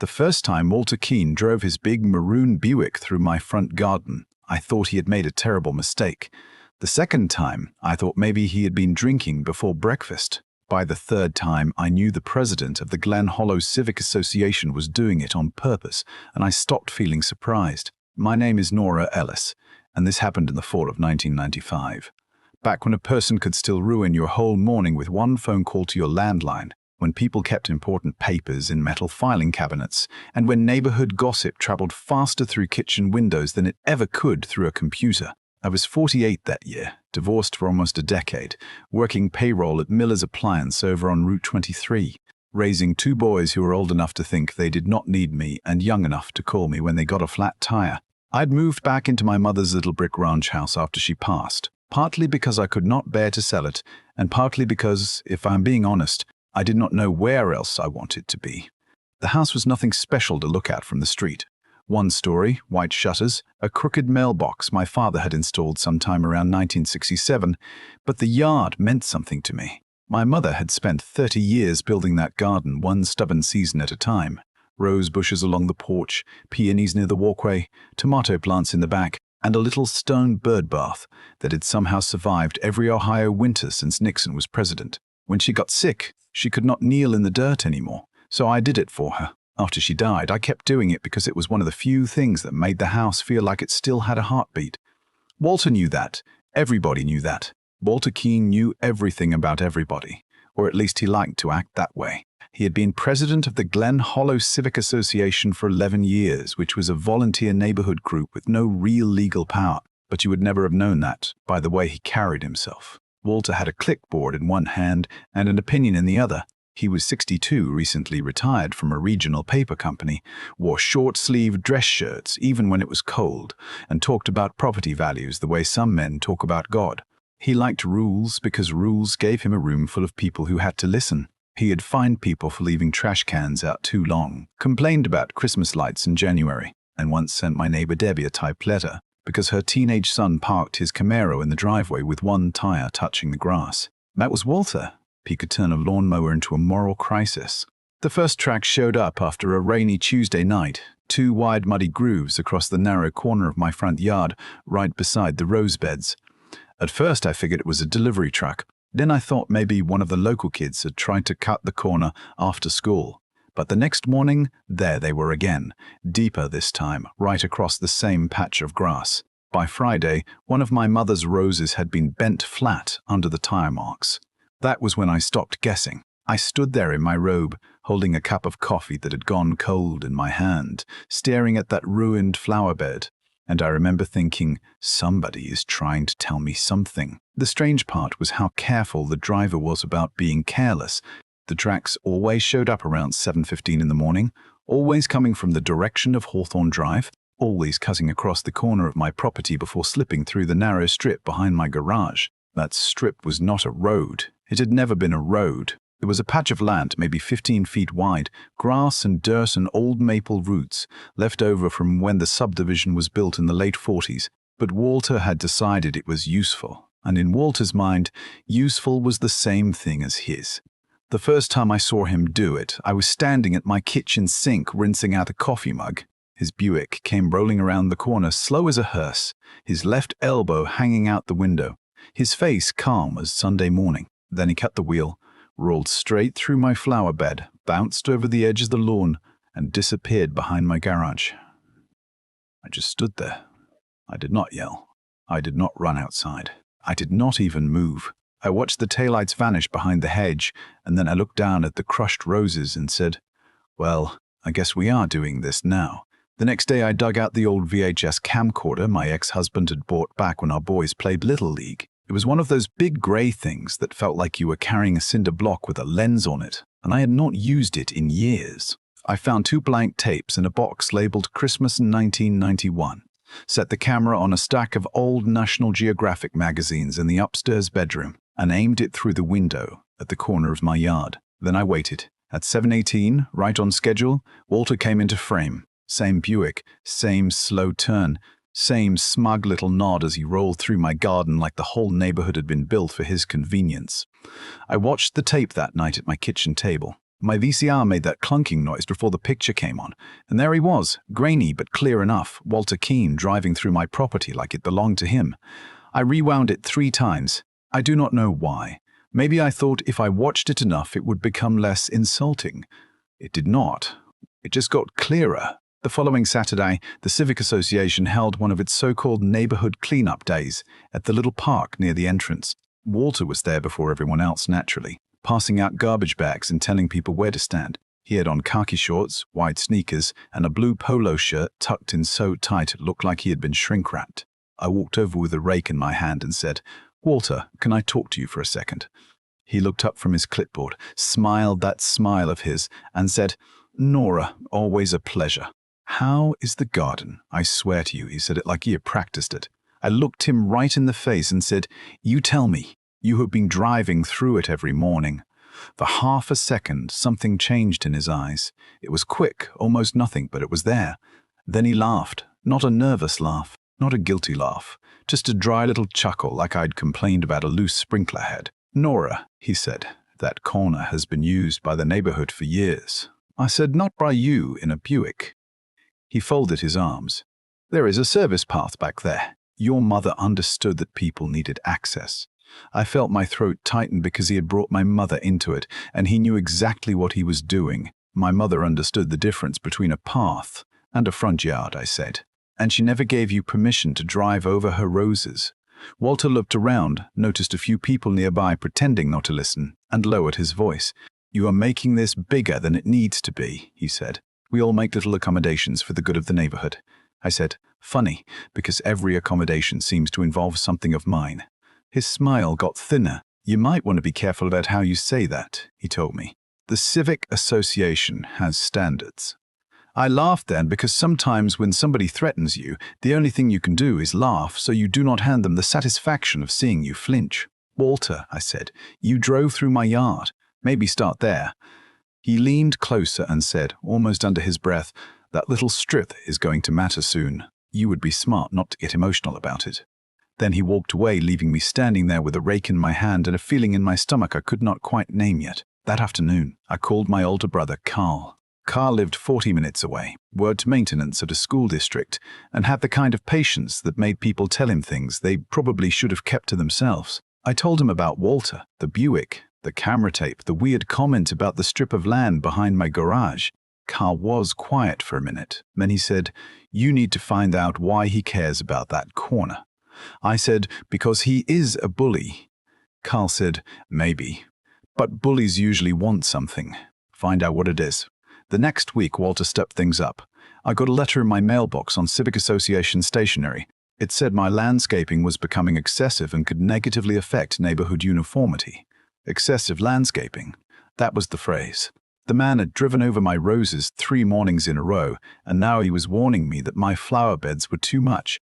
The first time Walter Keene drove his big maroon Buick through my front garden, I thought he had made a terrible mistake. The second time, I thought maybe he had been drinking before breakfast. By the third time, I knew the president of the Glen Hollow Civic Association was doing it on purpose, and I stopped feeling surprised. My name is Nora Ellis, and this happened in the fall of 1995. Back when a person could still ruin your whole morning with one phone call to your landline, when people kept important papers in metal filing cabinets, and when neighborhood gossip traveled faster through kitchen windows than it ever could through a computer. I was 48 that year, divorced for almost a decade, working payroll at Miller's Appliance over on Route 23, raising two boys who were old enough to think they did not need me and young enough to call me when they got a flat tire. I'd moved back into my mother's little brick ranch house after she passed, partly because I could not bear to sell it, and partly because, if I'm being honest, I did not know where else I wanted to be. The house was nothing special to look at from the street. One story, white shutters, a crooked mailbox my father had installed sometime around 1967, but the yard meant something to me. My mother had spent 30 years building that garden one stubborn season at a time. Rose bushes along the porch, peonies near the walkway, tomato plants in the back, and a little stone bird bath that had somehow survived every Ohio winter since Nixon was president. When she got sick, she could not kneel in the dirt anymore, so I did it for her. After she died, I kept doing it because it was one of the few things that made the house feel like it still had a heartbeat. Walter knew that. Everybody knew that. Walter Keene knew everything about everybody, or at least he liked to act that way. He had been president of the Glen Hollow Civic Association for 11 years, which was a volunteer neighborhood group with no real legal power, but you would never have known that by the way he carried himself. Walter had a clipboard in one hand and an opinion in the other. He was 62, recently retired from a regional paper company, wore short-sleeved dress shirts even when it was cold, and talked about property values the way some men talk about God. He liked rules because rules gave him a room full of people who had to listen. He had fined people for leaving trash cans out too long, complained about Christmas lights in January, and once sent my neighbor Debbie a typed letter because her teenage son parked his Camaro in the driveway with one tire touching the grass. That was Walter. He could turn a lawnmower into a moral crisis. The first track showed up after a rainy Tuesday night, two wide muddy grooves across the narrow corner of my front yard, right beside the rose beds. At first I figured it was a delivery truck. Then I thought maybe one of the local kids had tried to cut the corner after school. But the next morning, there they were again, deeper this time, right across the same patch of grass. By Friday, one of my mother's roses had been bent flat under the tire marks. That was when I stopped guessing. I stood there in my robe, holding a cup of coffee that had gone cold in my hand, staring at that ruined flower bed. And I remember thinking, somebody is trying to tell me something. The strange part was how careful the driver was about being careless. The tracks always showed up around 7:15 in the morning, always coming from the direction of Hawthorne Drive, always cutting across the corner of my property before slipping through the narrow strip behind my garage. That strip was not a road. It had never been a road. It was a patch of land, maybe 15 feet wide, grass and dirt and old maple roots, left over from when the subdivision was built in the late 40s. But Walter had decided it was useful, and in Walter's mind, useful was the same thing as his. The first time I saw him do it, I was standing at my kitchen sink rinsing out a coffee mug. His Buick came rolling around the corner, slow as a hearse, his left elbow hanging out the window, his face calm as Sunday morning. Then he cut the wheel, rolled straight through my flower bed, bounced over the edge of the lawn, and disappeared behind my garage. I just stood there. I did not yell. I did not run outside. I did not even move. I watched the taillights vanish behind the hedge, and then I looked down at the crushed roses and said, well, I guess we are doing this now. The next day I dug out the old VHS camcorder my ex-husband had bought back when our boys played Little League. It was one of those big gray things that felt like you were carrying a cinder block with a lens on it, and I had not used it in years. I found 2 blank tapes in a box labeled Christmas 1991, set the camera on a stack of old National Geographic magazines in the upstairs bedroom, and aimed it through the window at the corner of my yard. Then I waited. At 7:18, right on schedule, Walter came into frame. Same Buick, same slow turn, same smug little nod as he rolled through my garden like the whole neighborhood had been built for his convenience. I watched the tape that night at my kitchen table. My VCR made that clunking noise before the picture came on, and there he was, grainy but clear enough, Walter Keene driving through my property like it belonged to him. I rewound it 3 times. I do not know why. Maybe I thought if I watched it enough it would become less insulting. It did not. It just got clearer. The following Saturday, the Civic Association held one of its so-called neighborhood cleanup days at the little park near the entrance. Walter was there before everyone else, naturally, passing out garbage bags and telling people where to stand. He had on khaki shorts, white sneakers, and a blue polo shirt tucked in so tight it looked like he had been shrink-wrapped. I walked over with a rake in my hand and said, "Walter, can I talk to you for a second?" He looked up from his clipboard, smiled that smile of his, and said, "Nora, always a pleasure." "How is the garden?" "I swear to you," he said it like he had practiced it. I looked him right in the face and said, "You tell me. You have been driving through it every morning." For half a second, something changed in his eyes. It was quick, almost nothing, but it was there. Then he laughed, not a nervous laugh, not a guilty laugh, just a dry little chuckle like I'd complained about a loose sprinkler head. "Nora," he said, "that corner has been used by the neighborhood for years." I said, "Not by you in a Buick." He folded his arms. "There is a service path back there. Your mother understood that people needed access." I felt my throat tighten because he had brought my mother into it, and he knew exactly what he was doing. My mother understood the difference between a path and a front yard, I said. "And she never gave you permission to drive over her roses." Walter looked around, noticed a few people nearby pretending not to listen, and lowered his voice. "You are making this bigger than it needs to be," he said. "We all make little accommodations for the good of the neighborhood." I said, "Funny, because every accommodation seems to involve something of mine." His smile got thinner. "You might want to be careful about how you say that," he told me. "The Civic Association has standards." I laughed then because sometimes when somebody threatens you, the only thing you can do is laugh so you do not hand them the satisfaction of seeing you flinch. "Walter," I said, "you drove through my yard. Maybe start there." He leaned closer and said, almost under his breath, "That little strip is going to matter soon. You would be smart not to get emotional about it." Then he walked away, leaving me standing there with a rake in my hand and a feeling in my stomach I could not quite name yet. That afternoon, I called my older brother, Carl. Carl lived 40 minutes away, worked maintenance at a school district, and had the kind of patience that made people tell him things they probably should have kept to themselves. I told him about Walter, the Buick, the camera tape, the weird comment about the strip of land behind my garage. Carl was quiet for a minute. Then he said, "You need to find out why he cares about that corner." I said, "Because he is a bully." Carl said, "Maybe. But bullies usually want something. Find out what it is." The next week, Walter stepped things up. I got a letter in my mailbox on Civic Association stationery. It said my landscaping was becoming excessive and could negatively affect neighborhood uniformity. Excessive landscaping. That was the phrase. The man had driven over my roses 3 mornings in a row, and now he was warning me that my flower beds were too much.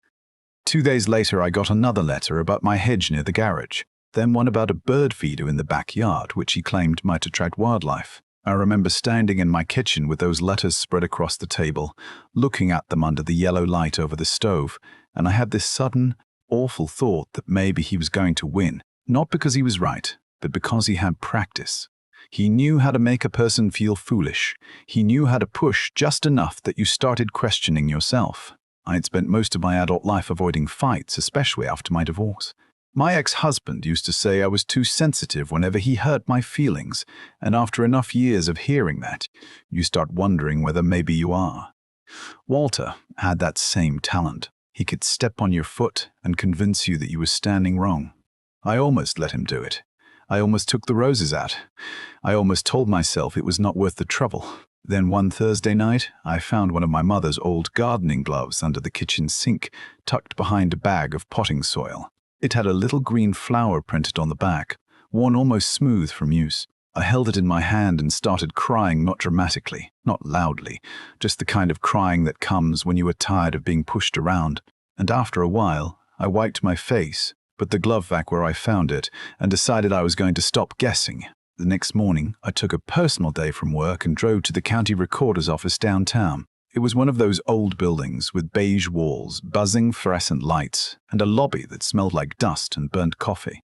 2 days later, I got another letter about my hedge near the garage, then one about a bird feeder in the backyard, which he claimed might attract wildlife. I remember standing in my kitchen with those letters spread across the table, looking at them under the yellow light over the stove, and I had this sudden, awful thought that maybe he was going to win, not because he was right, but because he had practice. He knew how to make a person feel foolish. He knew how to push just enough that you started questioning yourself. I had spent most of my adult life avoiding fights, especially after my divorce. My ex-husband used to say I was too sensitive whenever he hurt my feelings, and after enough years of hearing that, you start wondering whether maybe you are. Walter had that same talent. He could step on your foot and convince you that you were standing wrong. I almost let him do it. I almost took the roses out. I almost told myself it was not worth the trouble. Then one Thursday night, I found one of my mother's old gardening gloves under the kitchen sink, tucked behind a bag of potting soil. It had a little green flower printed on the back, worn almost smooth from use. I held it in my hand and started crying, not dramatically, not loudly, just the kind of crying that comes when you are tired of being pushed around. And after a while, I wiped my face, put the glove back where I found it, and decided I was going to stop guessing. The next morning, I took a personal day from work and drove to the county recorder's office downtown. It was one of those old buildings with beige walls, buzzing fluorescent lights, and a lobby that smelled like dust and burnt coffee.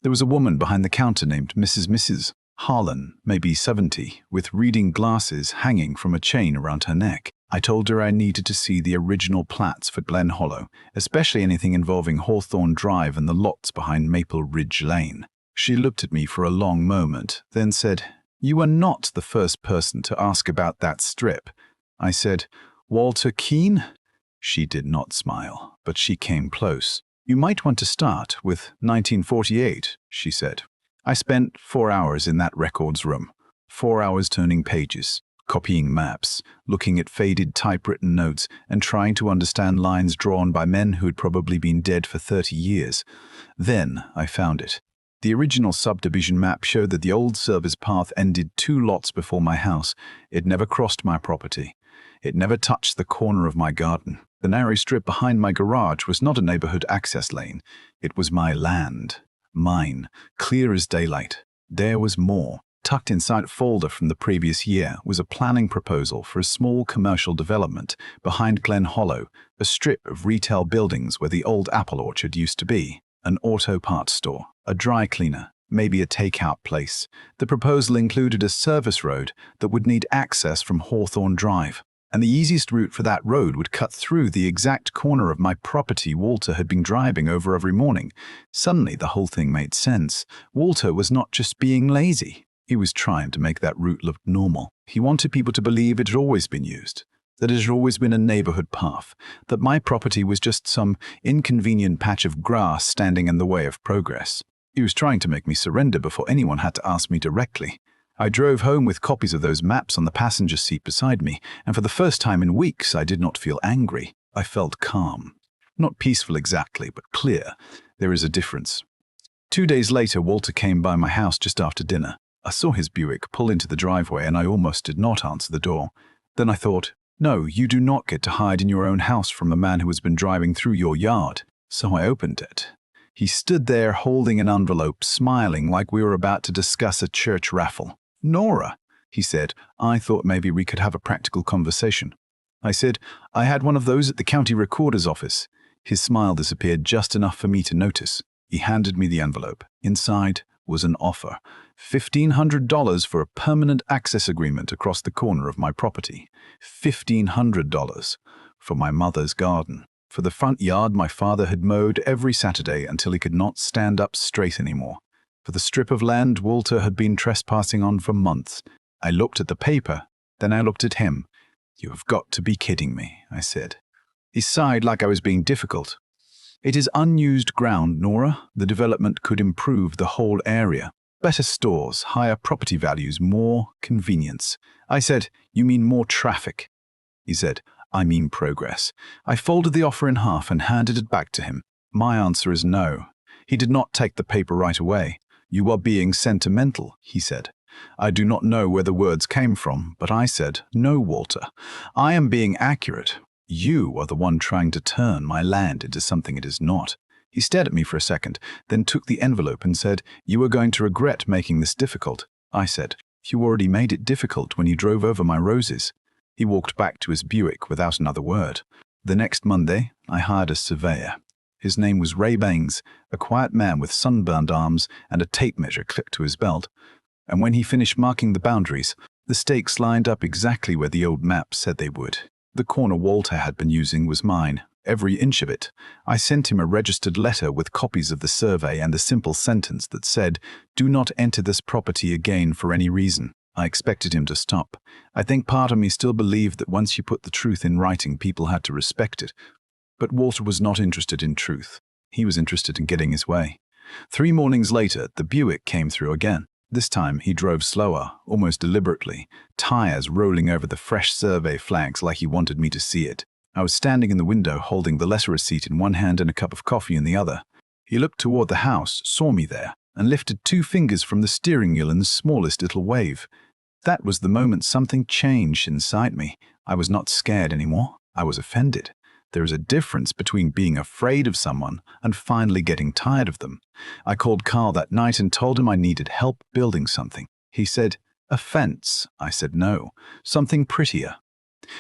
There was a woman behind the counter named Mrs. Harlan, maybe 70, with reading glasses hanging from a chain around her neck. I told her I needed to see the original plats for Glen Hollow, especially anything involving Hawthorne Drive and the lots behind Maple Ridge Lane. She looked at me for a long moment, then said, "You are not the first person to ask about that strip." I said, "Walter Keene?" She did not smile, but she came close. "You might want to start with 1948, she said. I spent 4 hours in that records room. 4 hours turning pages, copying maps, looking at faded typewritten notes, and trying to understand lines drawn by men who had probably been dead for 30 years. Then I found it. The original subdivision map showed that the old service path ended 2 lots before my house. It never crossed my property. It never touched the corner of my garden. The narrow strip behind my garage was not a neighborhood access lane. It was my land. Mine, clear as daylight. There was more. Tucked inside a folder from the previous year was a planning proposal for a small commercial development behind Glen Hollow, a strip of retail buildings where the old apple orchard used to be, an auto parts store, a dry cleaner, maybe a takeout place. The proposal included a service road that would need access from Hawthorne Drive, and the easiest route for that road would cut through the exact corner of my property Walter had been driving over every morning. Suddenly the whole thing made sense. Walter was not just being lazy. He was trying to make that route look normal. He wanted people to believe it had always been used, that it had always been a neighborhood path, that my property was just some inconvenient patch of grass standing in the way of progress. He was trying to make me surrender before anyone had to ask me directly. I drove home with copies of those maps on the passenger seat beside me, and for the first time in weeks I did not feel angry. I felt calm. Not peaceful exactly, but clear. There is a difference. 2 days later, Walter came by my house just after dinner. I saw his Buick pull into the driveway and I almost did not answer the door. Then I thought, no, you do not get to hide in your own house from a man who has been driving through your yard. So I opened it. He stood there holding an envelope, smiling like we were about to discuss a church raffle. "Nora," he said, "I thought maybe we could have a practical conversation." I said, "I had one of those at the county recorder's office." His smile disappeared just enough for me to notice. He handed me the envelope. Inside was an offer. $1,500 for a permanent access agreement across the corner of my property. $1,500 for my mother's garden. For the front yard my father had mowed every Saturday until he could not stand up straight anymore. For the strip of land Walter had been trespassing on for months. I looked at the paper, then I looked at him. "You have got to be kidding me," I said. He sighed like I was being difficult. "It is unused ground, Nora. The development could improve the whole area. Better stores, higher property values, more convenience." I said, "You mean more traffic?" He said, "I mean progress." I folded the offer in half and handed it back to him. "My answer is no." He did not take the paper right away. "You are being sentimental," he said. I do not know where the words came from, but I said, "No, Walter. I am being accurate. You are the one trying to turn my land into something it is not." He stared at me for a second, then took the envelope and said, "You are going to regret making this difficult." I said, "You already made it difficult when you drove over my roses." He walked back to his Buick without another word. The next Monday, I hired a surveyor. His name was Ray Bangs, a quiet man with sunburned arms and a tape measure clipped to his belt. And when he finished marking the boundaries, the stakes lined up exactly where the old map said they would. The corner Walter had been using was mine, every inch of it. I sent him a registered letter with copies of the survey and a simple sentence that said, "Do not enter this property again for any reason." I expected him to stop. I think part of me still believed that once you put the truth in writing, people had to respect it. But Walter was not interested in truth. He was interested in getting his way. 3 mornings later, the Buick came through again. This time, he drove slower, almost deliberately, tires rolling over the fresh survey flags like he wanted me to see it. I was standing in the window holding the letter receipt in one hand and a cup of coffee in the other. He looked toward the house, saw me there, and lifted 2 fingers from the steering wheel in the smallest little wave. That was the moment something changed inside me. I was not scared anymore. I was offended. There is a difference between being afraid of someone and finally getting tired of them. I called Carl that night and told him I needed help building something. He said, "A fence." I said no, something prettier.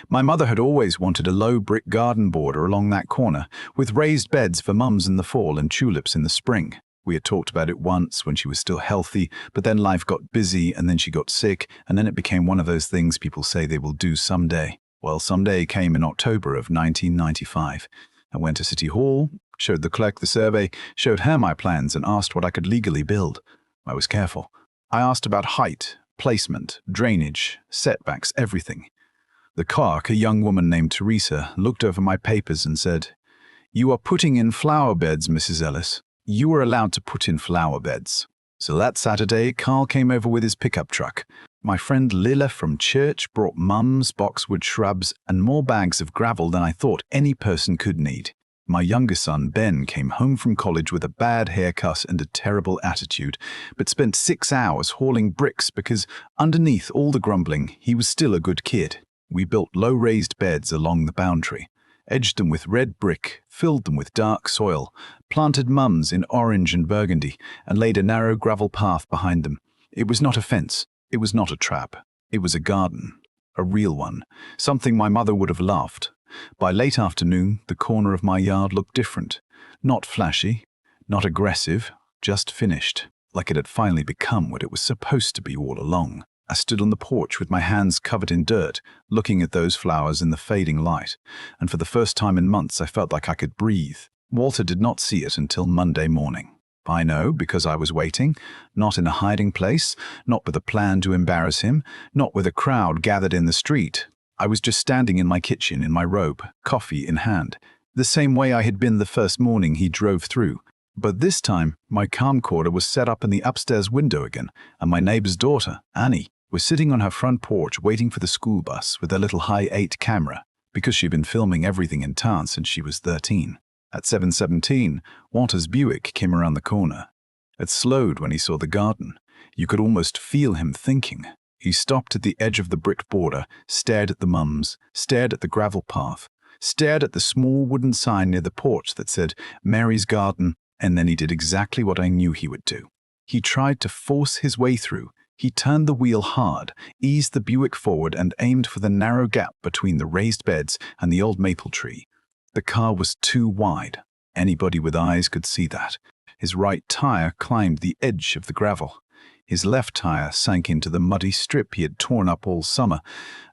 My mother had always wanted a low brick garden border along that corner, with raised beds for mums in the fall and tulips in the spring. We had talked about it once when she was still healthy, but then life got busy and then she got sick, and then it became one of those things people say they will do someday. Well, someday came in October of 1995. I went to City Hall, showed the clerk the survey, showed her my plans, and asked what I could legally build. I was careful. I asked about height, placement, drainage, setbacks, everything. The clerk, a young woman named Teresa, looked over my papers and said, "You are putting in flower beds, Mrs. Ellis. You are allowed to put in flower beds." So that Saturday, Carl came over with his pickup truck. My friend Lila from church brought Mum's boxwood shrubs and more bags of gravel than I thought any person could need. My younger son, Ben, came home from college with a bad haircut and a terrible attitude, but spent 6 hours hauling bricks because, underneath all the grumbling, he was still a good kid. We built low raised beds along the boundary, edged them with red brick, filled them with dark soil, planted mums in orange and burgundy, and laid a narrow gravel path behind them. It was not a fence. It was not a trap. It was a garden. A real one. Something my mother would have loved. By late afternoon, the corner of my yard looked different. Not flashy, not aggressive, just finished, like it had finally become what it was supposed to be all along. I stood on the porch with my hands covered in dirt, looking at those flowers in the fading light, and for the first time in months I felt like I could breathe. Walter did not see it until Monday morning. I know, because I was waiting, not in a hiding place, not with a plan to embarrass him, not with a crowd gathered in the street. I was just standing in my kitchen in my robe, coffee in hand, the same way I had been the first morning he drove through. But this time, my camcorder was set up in the upstairs window again, and my neighbor's daughter, Annie, was sitting on her front porch waiting for the school bus with her little high-8 camera, because she'd been filming everything in town since she was 13. At 7:17, Walter's Buick came around the corner. It slowed when he saw the garden. You could almost feel him thinking. He stopped at the edge of the brick border, stared at the mums, stared at the gravel path, stared at the small wooden sign near the porch that said Mary's Garden, and then he did exactly what I knew he would do. He tried to force his way through. He turned the wheel hard, eased the Buick forward, and aimed for the narrow gap between the raised beds and the old maple tree. The car was too wide. Anybody with eyes could see that. His right tire climbed the edge of the gravel. His left tire sank into the muddy strip he had torn up all summer,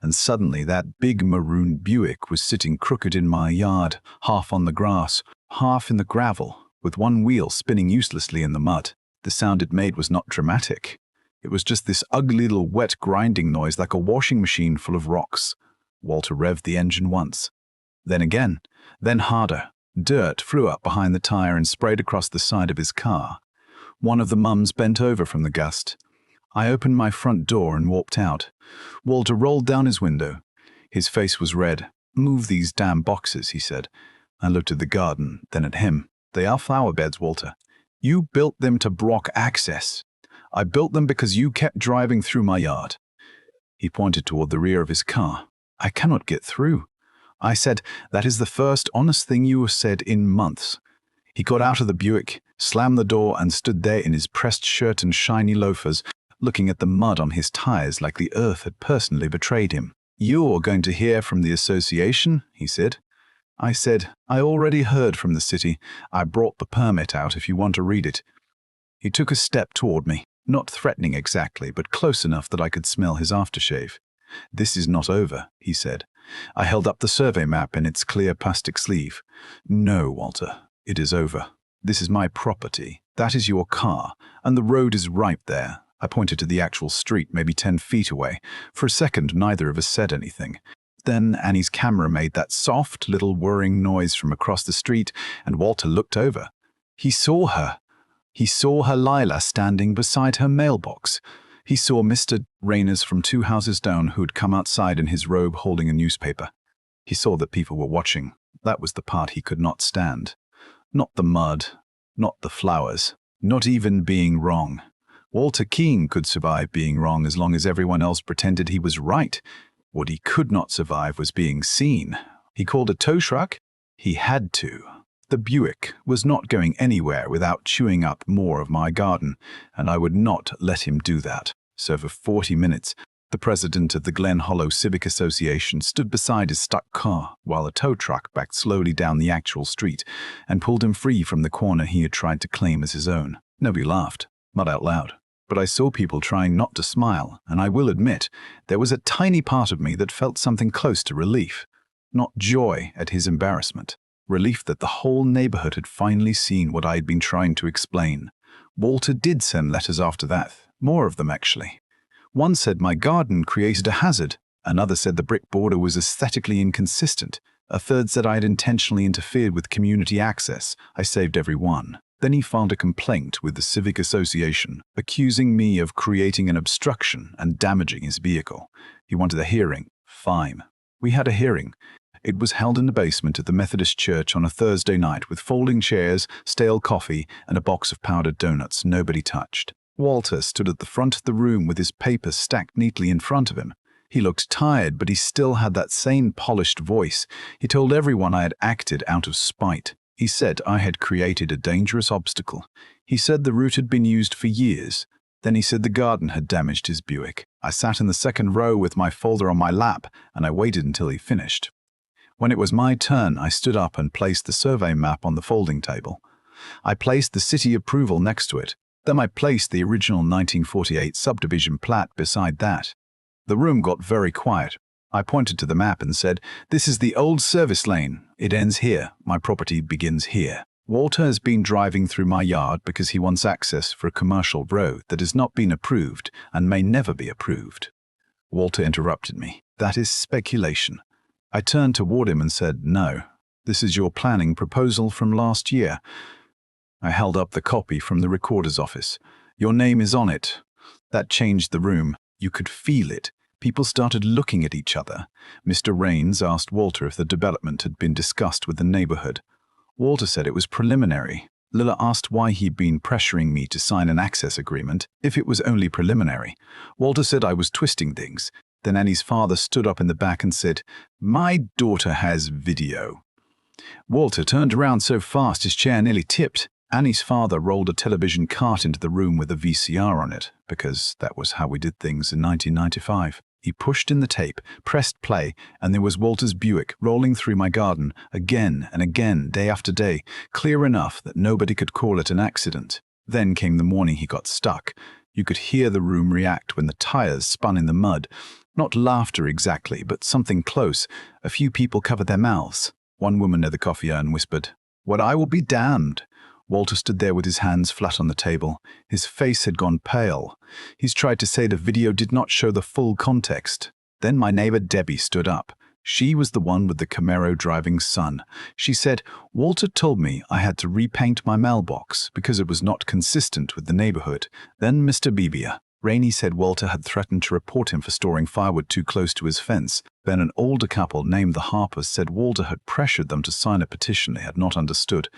and suddenly that big maroon Buick was sitting crooked in my yard, half on the grass, half in the gravel, with one wheel spinning uselessly in the mud. The sound it made was not dramatic. It was just this ugly little wet grinding noise like a washing machine full of rocks. Walter revved the engine once. Then again. Then harder. Dirt flew up behind the tire and sprayed across the side of his car. One of the mums bent over from the gust. I opened my front door and walked out. Walter rolled down his window. His face was red. "Move these damn boxes," he said. I looked at the garden, then at him. "They are flower beds, Walter. You built them to block access. I built them because you kept driving through my yard." He pointed toward the rear of his car. "I cannot get through." I said, "That is the first honest thing you have said in months." He got out of the Buick, slammed the door, and stood there in his pressed shirt and shiny loafers, looking at the mud on his tires like the earth had personally betrayed him. "You're going to hear from the association," he said. I said, "I already heard from the city. I brought the permit out if you want to read it." He took a step toward me, not threatening exactly, but close enough that I could smell his aftershave. "This is not over," he said. I held up the survey map in its clear plastic sleeve. "No, Walter, it is over. This is my property. That is your car, and the road is right there." I pointed to the actual street, maybe 10 feet away. For a second, neither of us said anything. Then Annie's camera made that soft little whirring noise from across the street, and Walter looked over. He saw her. He saw her Lila standing beside her mailbox. He saw Mr. Rayners from 2 houses down who had come outside in his robe holding a newspaper. He saw that people were watching. That was the part he could not stand. Not the mud, not the flowers, not even being wrong. Walter Keene could survive being wrong as long as everyone else pretended he was right. What he could not survive was being seen. He called a tow truck. He had to. The Buick was not going anywhere without chewing up more of my garden, and I would not let him do that. So for 40 minutes, the president of the Glen Hollow Civic Association stood beside his stuck car while a tow truck backed slowly down the actual street and pulled him free from the corner he had tried to claim as his own. Nobody laughed, not out loud. But I saw people trying not to smile, and I will admit, there was a tiny part of me that felt something close to relief. Not joy at his embarrassment. Relief that the whole neighborhood had finally seen what I had been trying to explain. Walter did send letters after that, more of them actually. One said my garden created a hazard, another said the brick border was aesthetically inconsistent, a third said I had intentionally interfered with community access. I saved every one. Then he filed a complaint with the Civic Association, accusing me of creating an obstruction and damaging his vehicle. He wanted a hearing. Fine. We had a hearing. It was held in the basement at the Methodist Church on a Thursday night with folding chairs, stale coffee, and a box of powdered donuts nobody touched. Walter stood at the front of the room with his papers stacked neatly in front of him. He looked tired, but he still had that same polished voice. He told everyone I had acted out of spite. He said I had created a dangerous obstacle. He said the route had been used for years. Then he said the garden had damaged his Buick. I sat in the second row with my folder on my lap, and I waited until he finished. When it was my turn, I stood up and placed the survey map on the folding table. I placed the city approval next to it. Then I placed the original 1948 subdivision plat beside that. The room got very quiet. I pointed to the map and said, "This is the old service lane. It ends here. My property begins here." Walter has been driving through my yard because he wants access for a commercial road that has not been approved and may never be approved. Walter interrupted me. That is speculation. I turned toward him and said, "No, this is your planning proposal from last year." I held up the copy from the recorder's office. "Your name is on it." That changed the room. You could feel it. People started looking at each other. Mr. Raines asked Walter if the development had been discussed with the neighborhood. Walter said it was preliminary. Lila asked why he'd been pressuring me to sign an access agreement if it was only preliminary. Walter said I was twisting things. Then Annie's father stood up in the back and said, "My daughter has video." Walter turned around so fast his chair nearly tipped. Annie's father rolled a television cart into the room with a VCR on it, because that was how we did things in 1995. He pushed in the tape, pressed play, and there was Walter's Buick rolling through my garden again and again, day after day, clear enough that nobody could call it an accident. Then came the morning he got stuck. You could hear the room react when the tires spun in the mud. Not laughter exactly, but something close. A few people covered their mouths. One woman near the coffee urn whispered, "Well, I will be damned." Walter stood there with his hands flat on the table. His face had gone pale. He's tried to say the video did not show the full context. Then my neighbor Debbie stood up. She was the one with the Camaro driving son. She said, "Walter told me I had to repaint my mailbox because it was not consistent with the neighborhood." Then Mr. Bevier. Rainey said Walter had threatened to report him for storing firewood too close to his fence. Then an older couple named the Harpers said Walter had pressured them to sign a petition they had not understood.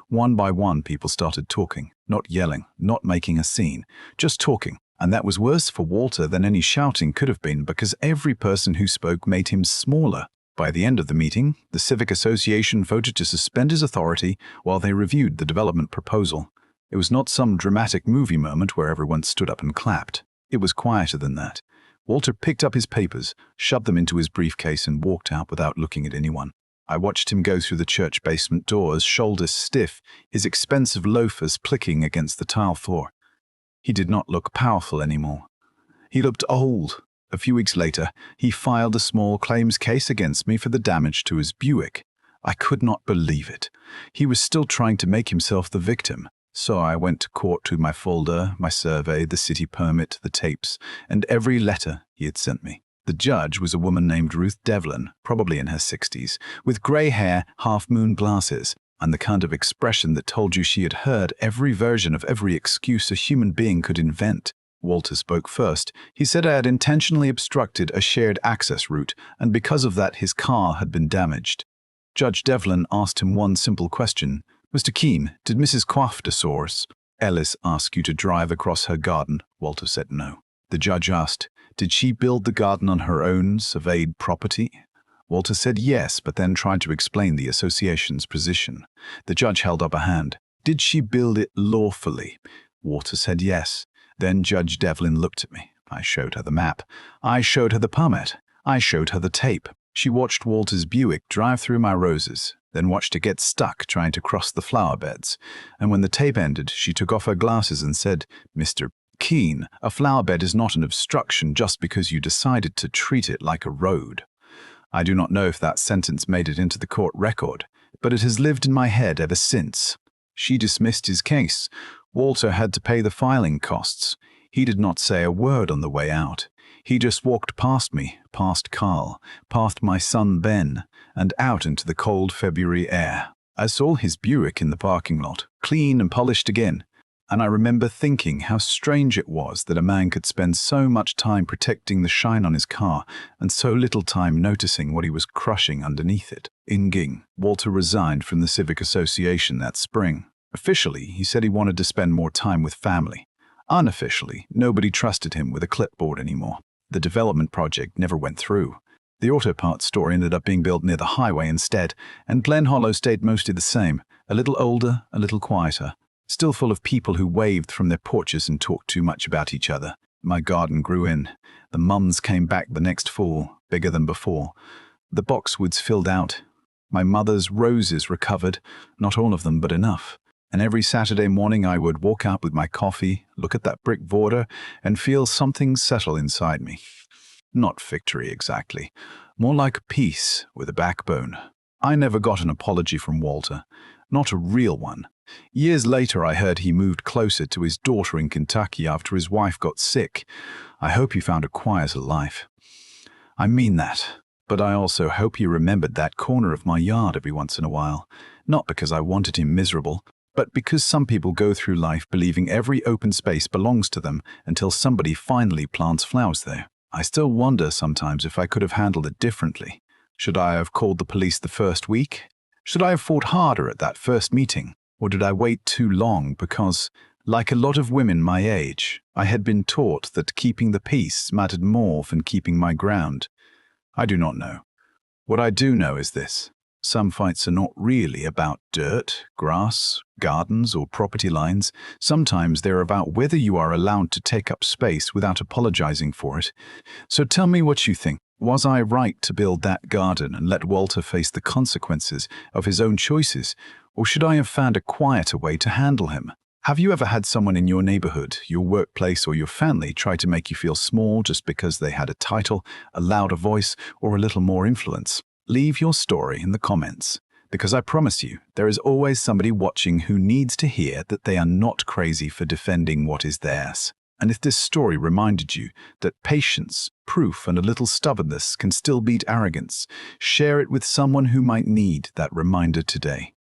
One by one, people started talking, not yelling, not making a scene, just talking. And that was worse for Walter than any shouting could have been because every person who spoke made him smaller. By the end of the meeting, the Civic Association voted to suspend his authority while they reviewed the development proposal. It was not some dramatic movie moment where everyone stood up and clapped. It was quieter than that. Walter picked up his papers, shoved them into his briefcase, and walked out without looking at anyone. I watched him go through the church basement doors, shoulders stiff, his expensive loafers clicking against the tile floor. He did not look powerful anymore. He looked old. A few weeks later, he filed a small claims case against me for the damage to his Buick. I could not believe it. He was still trying to make himself the victim. So I went to court with my folder, my survey, the city permit, the tapes, and every letter he had sent me. The judge was a woman named Ruth Devlin, probably in her 60s, with grey hair, half-moon glasses, and the kind of expression that told you she had heard every version of every excuse a human being could invent. Walter spoke first. He said I had intentionally obstructed a shared access route, and because of that his car had been damaged. Judge Devlin asked him one simple question. "Mr. Keene, did Mrs. Quaftasaurus Ellis ask you to drive across her garden?" Walter said no. The judge asked, "Did she build the garden on her own surveyed property?" Walter said yes, but then tried to explain the association's position. The judge held up a hand. "Did she build it lawfully?" Walter said yes. Then Judge Devlin looked at me. I showed her the map. I showed her the permit. I showed her the tape. She watched Walter's Buick drive through my roses, then watched it get stuck trying to cross the flower beds. And when the tape ended, she took off her glasses and said, "Mr. Keene, a flower bed is not an obstruction just because you decided to treat it like a road." I do not know if that sentence made it into the court record, but it has lived in my head ever since. She dismissed his case. Walter had to pay the filing costs. He did not say a word on the way out. He just walked past me, past Carl, past my son Ben, and out into the cold February air. I saw his Buick in the parking lot, clean and polished again, and I remember thinking how strange it was that a man could spend so much time protecting the shine on his car and so little time noticing what he was crushing underneath it. In Ging, Walter resigned from the Civic Association that spring. Officially, he said he wanted to spend more time with family. Unofficially, nobody trusted him with a clipboard anymore. The development project never went through. The auto parts store ended up being built near the highway instead, and Glen Hollow stayed mostly the same, a little older, a little quieter, still full of people who waved from their porches and talked too much about each other. My garden grew in. The mums came back the next fall, bigger than before. The boxwoods filled out. My mother's roses recovered, not all of them, but enough. And every Saturday morning I would walk out with my coffee, look at that brick border, and feel something settle inside me. Not victory exactly, more like peace with a backbone. I never got an apology from Walter, not a real one. Years later I heard he moved closer to his daughter in Kentucky after his wife got sick. I hope he found a quieter life. I mean that, but I also hope he remembered that corner of my yard every once in a while, not because I wanted him miserable, but because some people go through life believing every open space belongs to them until somebody finally plants flowers there. I still wonder sometimes if I could have handled it differently. Should I have called the police the first week? Should I have fought harder at that first meeting? Or did I wait too long because, like a lot of women my age, I had been taught that keeping the peace mattered more than keeping my ground? I do not know. What I do know is this. Some fights are not really about dirt, grass, gardens, or property lines. Sometimes they're about whether you are allowed to take up space without apologizing for it. So tell me what you think. Was I right to build that garden and let Walter face the consequences of his own choices, or should I have found a quieter way to handle him? Have you ever had someone in your neighborhood, your workplace, or your family try to make you feel small just because they had a title, a louder voice, or a little more influence? Leave your story in the comments, because I promise you, there is always somebody watching who needs to hear that they are not crazy for defending what is theirs. And if this story reminded you that patience, proof, and a little stubbornness can still beat arrogance, share it with someone who might need that reminder today.